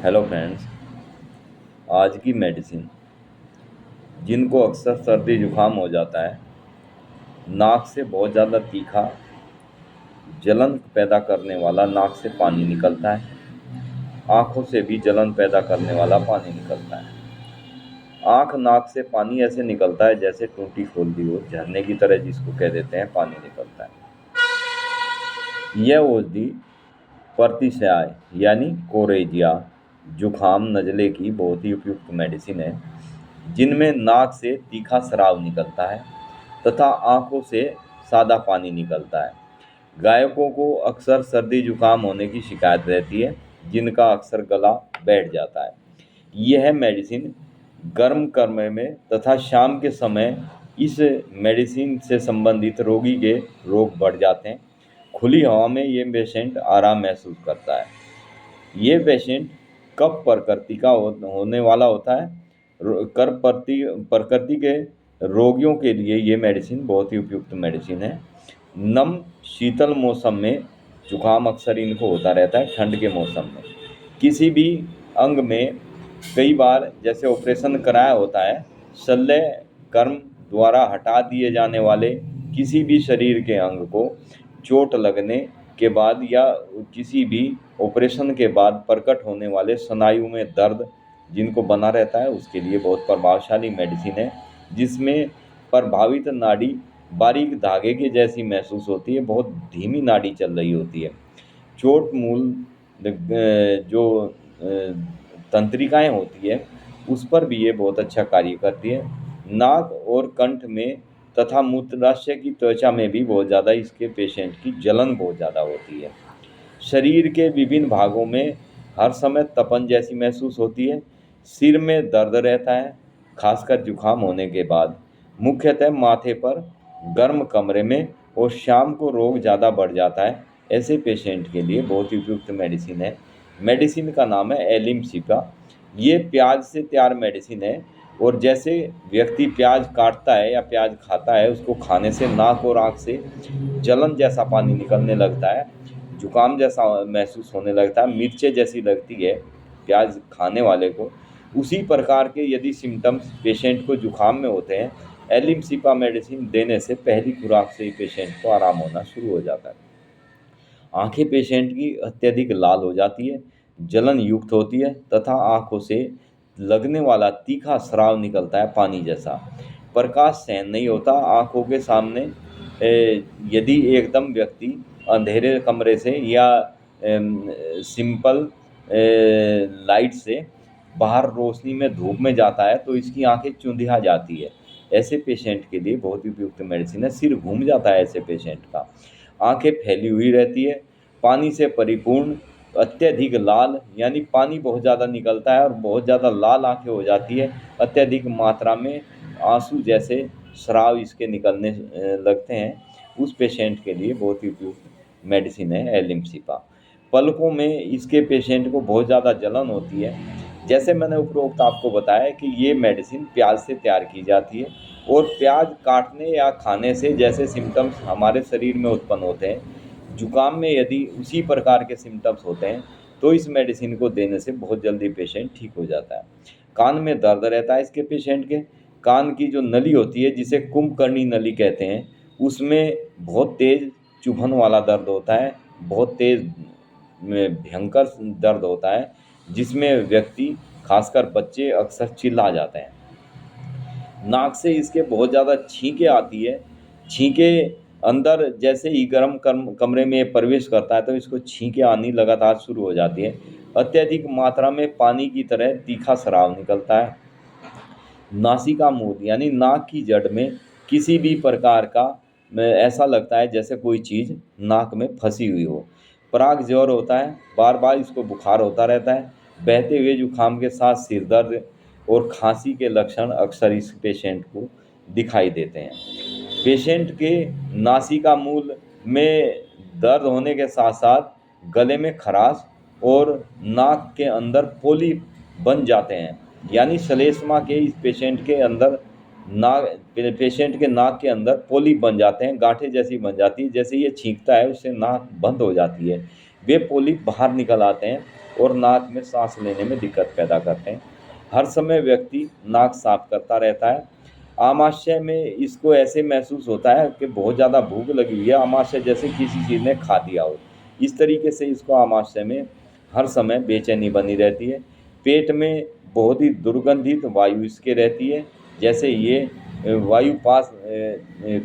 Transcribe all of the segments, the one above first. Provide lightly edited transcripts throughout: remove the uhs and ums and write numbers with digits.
Hello friends. आज की medicine जिनको अक्सर सर्दी जुकाम हो जाता है, नाक से बहुत ज़्यादा तीखा जलन पैदा करने वाला नाक से पानी निकलता है, आँखों से भी जलन पैदा करने वाला पानी निकलता है। आँख नाक से पानी ऐसे निकलता है जैसे टूटी खोल दी हो, झरने की तरह जिसको कह देते हैं, पानी निकलता है। यह औषधि प्रतिशय यानी कोरेजिया जुखाम नज़ले की बहुत ही उपयुक्त मेडिसिन है, जिनमें नाक से तीखा स्राव निकलता है तथा आंखों से सादा पानी निकलता है। गायकों को अक्सर सर्दी जुकाम होने की शिकायत रहती है, जिनका अक्सर गला बैठ जाता है। यह मेडिसिन गर्म कमरे में तथा शाम के समय इस मेडिसिन से संबंधित रोगी के रोग बढ़ जाते हैं। खुली हवा में ये पेशेंट आराम महसूस करता है। ये पेशेंट कफ प्रकृति का होने वाला होता है। कर प्रकृति के रोगियों के लिए ये मेडिसिन बहुत ही उपयुक्त मेडिसिन है। नम शीतल मौसम में जुकाम अक्सर इनको होता रहता है। ठंड के मौसम में किसी भी अंग में कई बार जैसे ऑपरेशन कराया होता है, शल्य कर्म द्वारा हटा दिए जाने वाले किसी भी शरीर के अंग को चोट लगने के बाद या किसी भी ऑपरेशन के बाद प्रकट होने वाले स्नायु में दर्द जिनको बना रहता है, उसके लिए बहुत प्रभावशाली मेडिसिन है, जिसमें प्रभावित नाड़ी बारीक धागे के जैसी महसूस होती है, बहुत धीमी नाड़ी चल रही होती है। चोट मूल जो तंत्रिकाएं होती है, उस पर भी ये बहुत अच्छा कार्य करती है। नाक और कंठ में तथा मूत्राशय की त्वचा में भी बहुत ज़्यादा इसके पेशेंट की जलन बहुत ज़्यादा होती है। शरीर के विभिन्न भागों में हर समय तपन जैसी महसूस होती है। सिर में दर्द रहता है, खासकर जुकाम होने के बाद, मुख्यतः माथे पर, गर्म कमरे में, और शाम को रोग ज़्यादा बढ़ जाता है। ऐसे पेशेंट के लिए बहुत ही उपयुक्त मेडिसिन है। मेडिसिन का नाम है एलिम्सिपा। ये प्याज से तैयार मेडिसिन है, और जैसे व्यक्ति प्याज काटता है या प्याज खाता है, उसको खाने से नाक और आँख से जलन जैसा पानी निकलने लगता है, जुकाम जैसा महसूस होने लगता है, मिर्चें जैसी लगती है प्याज खाने वाले को। उसी प्रकार के यदि सिम्टम्स पेशेंट को जुकाम में होते हैं, एलिम्सिपा मेडिसिन देने से पहली खुराक से ही पेशेंट को आराम होना शुरू हो जाता है। आंखें पेशेंट की अत्यधिक लाल हो जाती है, जलन युक्त होती है तथा आंखों से लगने वाला तीखा स्राव निकलता है पानी जैसा। प्रकाश सहन नहीं होता आंखों के सामने। यदि एकदम व्यक्ति अंधेरे कमरे से या सिंपल लाइट से बाहर रोशनी में धूप में जाता है, तो इसकी आंखें चुंधिया जाती है। ऐसे पेशेंट के लिए बहुत ही उपयुक्त मेडिसिन है। सिर घूम जाता है ऐसे पेशेंट का, आंखें फैली हुई रहती है, पानी से परिपूर्ण, अत्यधिक लाल, यानी पानी बहुत ज़्यादा निकलता है और बहुत ज़्यादा लाल आंखें हो जाती है। अत्यधिक मात्रा में आंसू जैसे स्राव इसके निकलने लगते हैं। उस पेशेंट के लिए बहुत ही उपयुक्त मेडिसिन है एलिम्सिपा। पलकों में इसके पेशेंट को बहुत ज़्यादा जलन होती है। जैसे मैंने उपरोक्त आपको बताया कि ये मेडिसिन प्याज से तैयार की जाती है, और प्याज काटने या खाने से जैसे सिम्टम्स हमारे शरीर में उत्पन्न होते हैं, जुकाम में यदि उसी प्रकार के सिम्टम्स होते हैं, तो इस मेडिसिन को देने से बहुत जल्दी पेशेंट ठीक हो जाता है। कान में दर्द रहता है इसके पेशेंट के। कान की जो नली होती है, जिसे कुंभकर्णी नली कहते हैं, उसमें बहुत तेज़ चुभन वाला दर्द होता है, बहुत तेज़ भयंकर दर्द होता है, जिसमें व्यक्ति, खासकर बच्चे, अक्सर चिल्ला जाते हैं। नाक से इसके बहुत ज़्यादा छींकें आती है। छींकें अंदर जैसे ही गर्म कमरे में प्रवेश करता है, तो इसको छींकें आनी लगातार शुरू हो जाती है। अत्यधिक मात्रा में पानी की तरह तीखा स्राव निकलता है। नासिका मूल यानी नाक की जड़ में किसी भी प्रकार का ऐसा लगता है जैसे कोई चीज़ नाक में फंसी हुई हो। पराग ज्वर होता है, बार बार इसको बुखार होता रहता है। बहते हुए जुकाम के साथ सिर दर्द और खांसी के लक्षण अक्सर इस पेशेंट को दिखाई देते हैं। पेशेंट के नासिका मूल में दर्द होने के साथ साथ गले में खराश और नाक के अंदर पोलिप बन जाते हैं, यानी श्लेष्मा के इस पेशेंट के अंदर पेशेंट के नाक के अंदर पोलिप बन जाते हैं, गांठें जैसी बन जाती है। जैसे ये छींकता है, उससे नाक बंद हो जाती है, वे पोलिप बाहर निकल आते हैं और नाक में सांस लेने में दिक्कत पैदा करते हैं। हर समय व्यक्ति नाक साफ करता रहता है। आमाशय में इसको ऐसे महसूस होता है कि बहुत ज़्यादा भूख लगी हुई है, आमाशय जैसे किसी चीज़ ने खा दिया हो। इस तरीके से इसको आमाशय में हर समय बेचैनी बनी रहती है। पेट में बहुत ही दुर्गंधित वायु इसके रहती है। जैसे ये वायु पास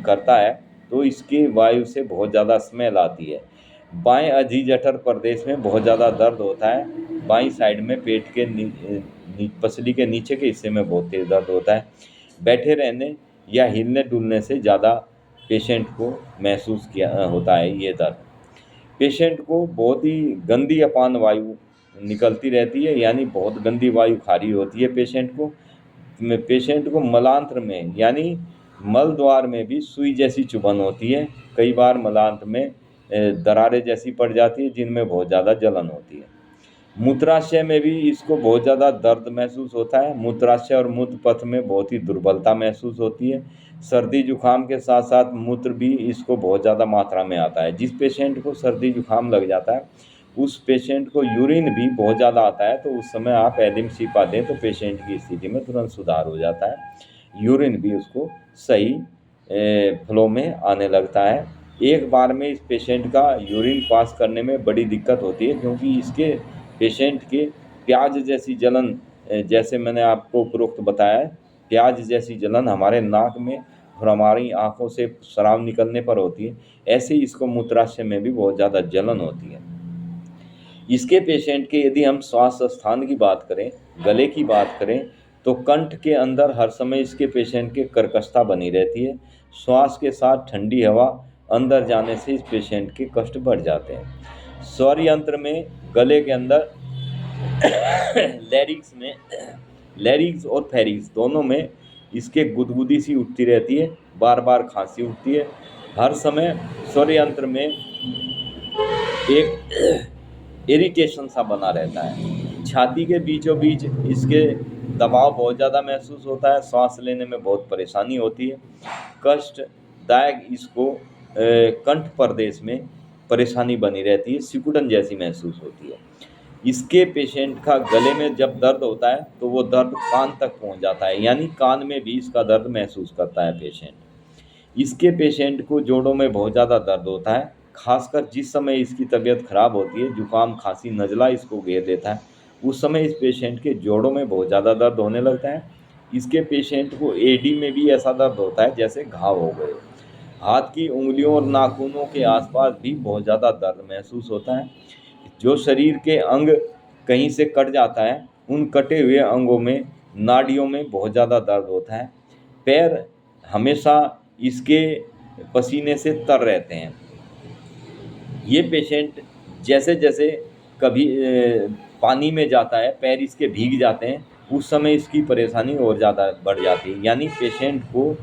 करता है तो इसकी वायु से बहुत ज़्यादा स्मेल आती है। बाएं अधीर जठर प्रदेश में बहुत ज़्यादा दर्द होता है। बाईं साइड में पेट के पसली के नीचे के हिस्से में बहुत तेज दर्द होता है। बैठे रहने या हिलने डुलने से ज़्यादा पेशेंट को महसूस किया होता है ये दर्द। पेशेंट को बहुत ही गंदी अपान वायु निकलती रहती है, यानी बहुत गंदी वायु खारी होती है पेशेंट को मलांत्र में यानी मल द्वार में भी सुई जैसी चुभन होती है। कई बार मलांत्र में दरारें जैसी पड़ जाती है जिनमें बहुत ज़्यादा जलन होती है। मूत्राशय में भी इसको बहुत ज़्यादा दर्द महसूस होता है। मूत्राशय और मूत्र पथ में बहुत ही दुर्बलता महसूस होती है। सर्दी जुकाम के साथ साथ मूत्र भी इसको बहुत ज़्यादा मात्रा में आता है। जिस पेशेंट को सर्दी जुकाम लग जाता है उस पेशेंट को यूरिन भी बहुत ज़्यादा आता है, तो उस समय आप एलिम सिपा दें तो पेशेंट की स्थिति में तुरंत सुधार हो जाता है। यूरिन भी उसको सही फ्लो में आने लगता है। एक बार में इस पेशेंट का यूरिन पास करने में बड़ी दिक्कत होती है, क्योंकि इसके पेशेंट के प्याज जैसी जलन, जैसे मैंने आपको उपरोक्त बताया, प्याज जैसी जलन हमारे नाक में और हमारी आँखों से स्राव निकलने पर होती है। ऐसे ही इसको मूत्राशय में भी बहुत ज़्यादा जलन होती है। इसके पेशेंट के यदि हम श्वास स्थान की बात करें, गले की बात करें, तो कंठ के अंदर हर समय इसके पेशेंट के कर्कशता बनी रहती है। श्वास के साथ ठंडी हवा अंदर जाने से इस पेशेंट के कष्ट बढ़ जाते हैं। स्वर यंत्र में गले के अंदर लैरिक्स और फेरिक्स दोनों में इसके गुदगुदी सी उठती रहती है, बार बार खांसी उठती है। हर समय स्वर यंत्र में एक इरिटेशन सा बना रहता है। छाती के बीचों बीच इसके दबाव बहुत ज़्यादा महसूस होता है, सांस लेने में बहुत परेशानी होती है। कष्टदायक इसको कंठ प्रदेश में परेशानी बनी रहती है, सिकुड़न जैसी महसूस होती है। इसके पेशेंट का गले में जब दर्द होता है तो वो दर्द कान तक पहुंच जाता है, यानी कान में भी इसका दर्द महसूस करता है पेशेंट। इसके पेशेंट को जोड़ों में बहुत ज़्यादा दर्द होता है, खासकर जिस समय इसकी तबीयत खराब होती है, जुकाम खांसी नज़ला इसको घेर देता है, उस समय इस पेशेंट के जोड़ों में बहुत ज़्यादा दर्द होने लगता है। इसके पेशेंट को एडी में भी ऐसा दर्द होता है जैसे घाव हो गए। हाथ की उंगलियों और नाखूनों के आसपास भी बहुत ज़्यादा दर्द महसूस होता है। जो शरीर के अंग कहीं से कट जाता है, उन कटे हुए अंगों में नाड़ियों में बहुत ज़्यादा दर्द होता है। पैर हमेशा इसके पसीने से तर रहते हैं। ये पेशेंट जैसे जैसे कभी पानी में जाता है, पैर इसके भीग जाते हैं, उस समय इसकी परेशानी और ज़्यादा बढ़ जाती है। यानी पेशेंट को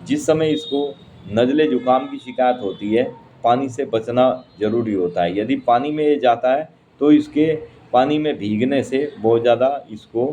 जिस समय इसको नज़ले जुकाम की शिकायत होती है, पानी से बचना ज़रूरी होता है। यदि पानी में ये जाता है तो इसके पानी में भीगने से बहुत ज़्यादा इसको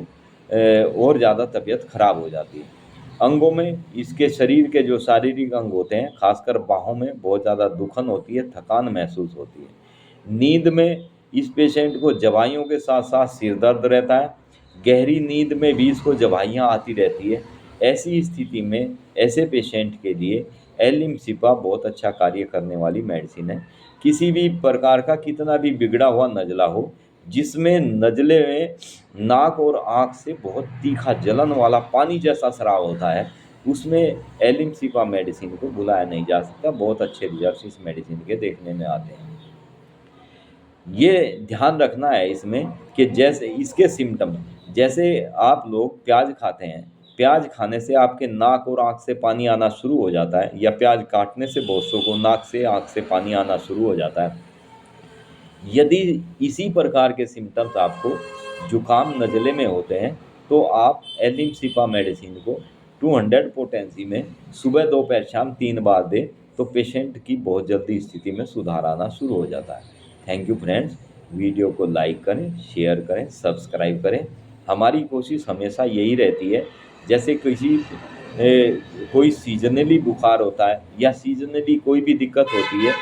और ज़्यादा तबीयत खराब हो जाती है। अंगों में इसके शरीर के जो शारीरिक अंग होते हैं, खासकर बाहों में बहुत ज़्यादा दुखन होती है, थकान महसूस होती है। नींद में इस पेशेंट को जवाइयों के साथ साथ सिर दर्द रहता है। गहरी नींद में भी इसको जवाइयाँ आती रहती है। ऐसी स्थिति में ऐसे पेशेंट के लिए एलिम सिपा बहुत अच्छा कार्य करने वाली मेडिसिन है। किसी भी प्रकार का कितना भी बिगड़ा हुआ नज़ला हो, जिसमें नज़ले में नाक और आँख से बहुत तीखा जलन वाला पानी जैसा स्राव होता है, उसमें एलिम सिपा मेडिसिन को भुलाया नहीं जा सकता। बहुत अच्छे रिजल्ट इस मेडिसिन के देखने में आते हैं। ये ध्यान रखना है इसमें कि जैसे इसके सिम्टम, जैसे आप लोग प्याज खाते हैं, प्याज खाने से आपके नाक और आँख से पानी आना शुरू हो जाता है, या प्याज काटने से बहुत सौ को नाक से आँख से पानी आना शुरू हो जाता है। यदि इसी प्रकार के सिम्टम्स आपको जुकाम नज़ले में होते हैं तो आप एलिम सिपा मेडिसिन को 200 पोटेंसी में सुबह दोपहर शाम 3 बार दें तो पेशेंट की बहुत जल्दी स्थिति में सुधार आना शुरू हो जाता है। Thank you friends. वीडियो को लाइक करें, शेयर करें, सब्सक्राइब करें। हमारी कोशिश हमेशा यही रहती है, जैसे कोई सीजनली बुखार होता है या सीजनली कोई भी दिक्कत होती है,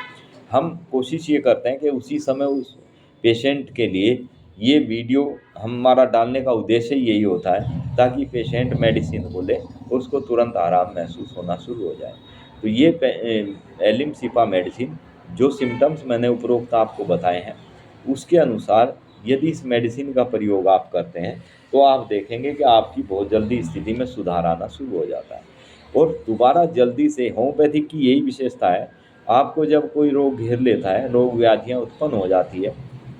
हम कोशिश ये करते हैं कि उसी समय उस पेशेंट के लिए ये वीडियो हमारा डालने का उद्देश्य ही यही होता है ताकि पेशेंट मेडिसिन को ले और उसको तुरंत आराम महसूस होना शुरू हो जाए। तो ये एलिम-शिफा मेडिसिन जो सिम्पटम्स मैंने उपरोक्त आपको बताए हैं, उसके अनुसार यदि इस मेडिसिन का प्रयोग आप करते हैं, तो आप देखेंगे कि आपकी बहुत जल्दी स्थिति में सुधार आना शुरू हो जाता है। और दोबारा जल्दी से होम्योपैथिक की यही विशेषता है, आपको जब कोई रोग घेर लेता है, रोग व्याधियाँ उत्पन्न हो जाती है,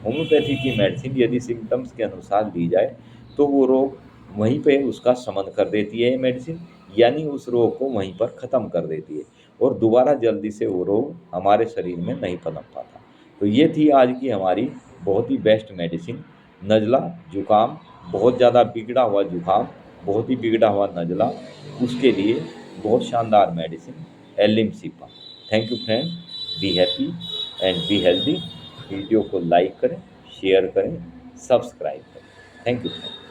होम्योपैथी की मेडिसिन यदि सिम्पटम्स के अनुसार ली जाए, तो वो रोग वहीं पे उसका शमन कर देती है ये मेडिसिन, यानी उस रोग को वहीं पर ख़त्म कर देती है और दोबारा जल्दी से वो रोग हमारे शरीर में नहीं पनप पाता। तो ये थी आज की हमारी बहुत ही बेस्ट मेडिसिन, नज़ला, जुकाम, बहुत ज़्यादा बिगड़ा हुआ जुकाम, बहुत ही बिगड़ा हुआ नज़ला, उसके लिए बहुत शानदार मेडिसिन एलिम-शिफा। Thank you friend, be happy and be healthy. Video को लाइक करें, शेयर करें, सब्सक्राइब करें। Thank you friend.